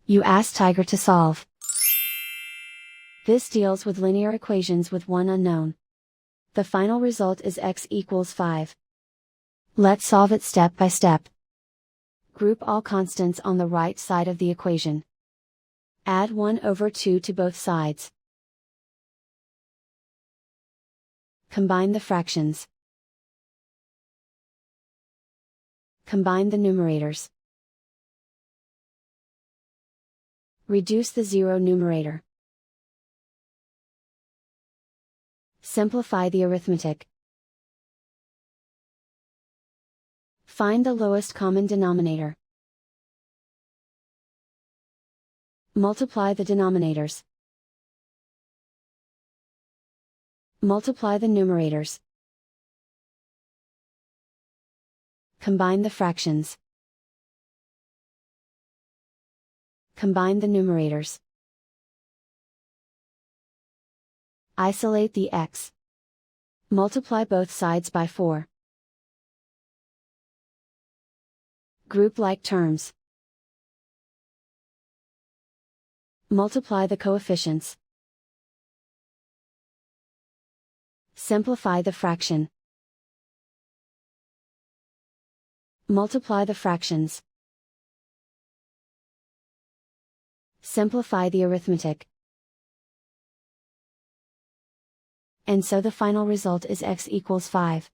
You ask Tiger to solve. This deals with linear equations with one unknown. The final result is x equals 5. Let's solve it step by step. Group all constants on the right side of the equation. Add 1/2 to both sides. Combine the fractions. Combine the numerators. Reduce the zero numerator. Simplify the arithmetic. Find the lowest common denominator. Multiply the denominators. Multiply the numerators. Combine the fractions. Combine the numerators. Isolate the x. Multiply both sides by 4. Group like terms. Multiply the coefficients. Simplify the fraction. Multiply the fractions. Simplify the arithmetic. And so the final result is x equals 5.